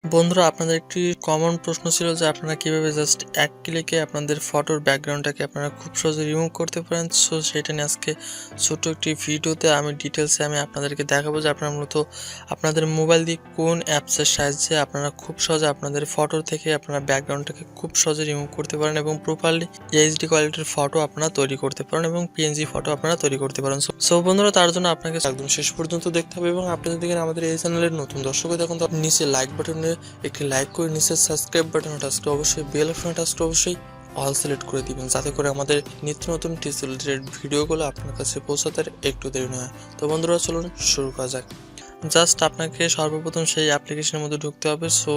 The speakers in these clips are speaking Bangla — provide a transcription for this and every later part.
বন্ধুরা, আপনাদের একটি কমন প্রশ্ন ছিল যে আপনারা কিভাবে জাস্ট এক ক্লিকে আপনাদের ফটোর ব্যাকগ্রাউন্ডটাকে আপনারা খুব সহজে রিমুভ করতে পারেন। সো সেটা নিয়ে আজকে ছোট্ট একটি ভিডিওতে আমি ডিটেলসে আপনাদেরকে দেখাবো যে আপনারা মূলত আপনাদের মোবাইল দিয়ে কোন অ্যাপসের সাহায্যে আপনারা খুব সহজে আপনাদের ফটো থেকে আপনারা ব্যাকগ্রাউন্ডটাকে খুব সহজে রিমুভ করতে পারেন এবং প্রপারলি এইচডি কোয়ালিটির ফটো আপনারা তৈরি করতে পারেন এবং পিএনজি ফটো আপনারা তৈরি করতে পারেন। সো বন্ধুরা, তার জন্য আপনাকে একদম শেষ পর্যন্ত দেখতে হবে এবং আপনি যদি আমাদের এই চ্যানেলের নতুন দর্শক হয়ে থাকেন তো নিচে লাইক বাটনে একটি লাইক করে নিচে সাবস্ক্রাইব বাটনে টাচ করে অবশ্যই বেল আইকনে টাচ করে অবশ্যই অল সিলেক্ট করে দিবেন, যাতে করে আমাদের নিত্য নতুন রিলেটেড ভিডিওগুলো আপনার কাছে পৌঁছাতে একটু দেরি না হয়। তো বন্ধুরা, চলুন শুরু করা যাক। জাস্ট আপনাকে সর্বপ্রথম সেই অ্যাপ্লিকেশনের মধ্যে ঢুকতে হবে। সো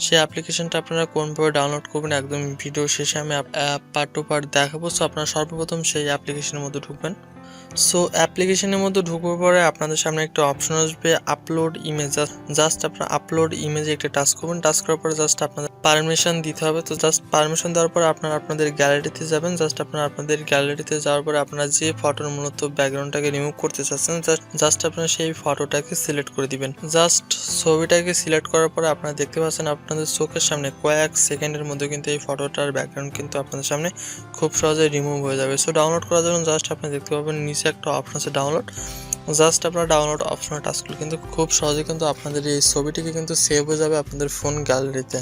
সেই অ্যাপ্লিকেশনটা আপনারা কোনভাবে ডাউনলোড করবেন একদম ভিডিও শেষে আমি পার্ট টু পার্ট দেখাবো। সো আপনারা সর্বপ্রথম সেই অ্যাপ্লিকেশনের মধ্যে ঢুকবেন। সো অ্যাপ্লিকেশনের মধ্যে ঢুকবার পরে আপনাদের সামনে একটা অপশন আসবে আপলোড ইমেজ। জাস্ট আপনারা আপলোড ইমেজে একটা টাচ করবেন। টাচ করার পরে জাস্ট আপনাদের পারমিশন দিতে হবে। তো জাস্ট পারমিশন দেওয়ার পরে আপনারা আপনাদের গ্যালারিতে যাবেন। জাস্ট আপনারা আপনাদের গ্যালারিতে যাওয়ার পরে আপনারা যে ফটোর মূলত ব্যাকগ্রাউন্ডটাকে রিমুভ করতে চাচ্ছেন জাস্ট আপনারা সেই ফটোটাকে সিলেক্ট করে দিবেন। জাস্ট ছবিটাকে সিলেক্ট করার পরে আপনারা দেখতে পাচ্ছেন আপনাদের চোখের সামনে কয়েক সেকেন্ডের মধ্যে কিন্তু এই ফটোটার ব্যাকগ্রাউন্ড কিন্তু আপনাদের সামনে খুব সহজে রিমুভ হয়ে যাবে। সো ডাউনলোড করার জন্য জাস্ট আপনি দেখতে পাবেন নিচে একটা অপশন আছে ডাউনলোড। জাস্ট আপনারা ডাউনলোড অপশনে টাচ করলে কিন্তু খুব সহজে কিন্তু আপনাদের এই ছবিটিকে কিন্তু সেভ হয়ে যাবে আপনাদের ফোন গ্যালারিতে।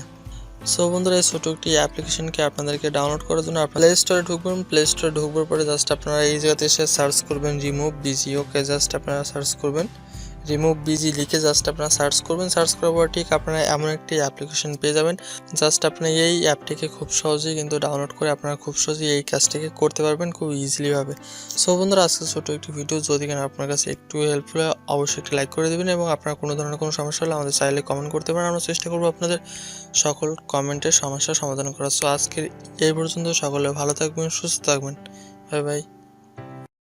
সো বন্ধুরা, এই ছোটো একটি অ্যাপ্লিকেশনকে আপনাদেরকে ডাউনলোড করার জন্য আপনারা প্লে স্টোরে ঢুকবেন। প্লে স্টোরে ঢুকবার পরে জাস্ট আপনারা এই জায়গাতে এসে সার্চ করবেন রিমুভ বিজি। ওকে, জাস্ট আপনারা সার্চ করবেন রিমুভ বিজি লিখে জাস্ট আপনারা সার্চ করবেন। সার্চ করার পর ঠিক আপনারা এমন একটি অ্যাপ্লিকেশন পেয়ে যাবেন। জাস্ট আপনি এই অ্যাপটিকে খুব সহজেই কিন্তু ডাউনলোড করে আপনারা খুব সহজেই এই কাজটিকে করতে পারবেন খুব ইজিলিভাবে। সো বন্ধুরা, আজকে ছোটো একটি ভিডিও যদি কেন আপনার কাছে একটু হেল্পফুল হয় অবশ্যই একটি লাইক করে দেবেন এবং আপনার কোনো ধরনের কোনো সমস্যা হলে আমাদের চাইলে কমেন্ট করতে পারেন। আমরা চেষ্টা করবো আপনাদের সকল কমেন্টের সমস্যার সমাধান করার। সো আজকের এই পর্যন্ত সকলে ভালো থাকবেন, সুস্থ থাকবেন। Bye bye.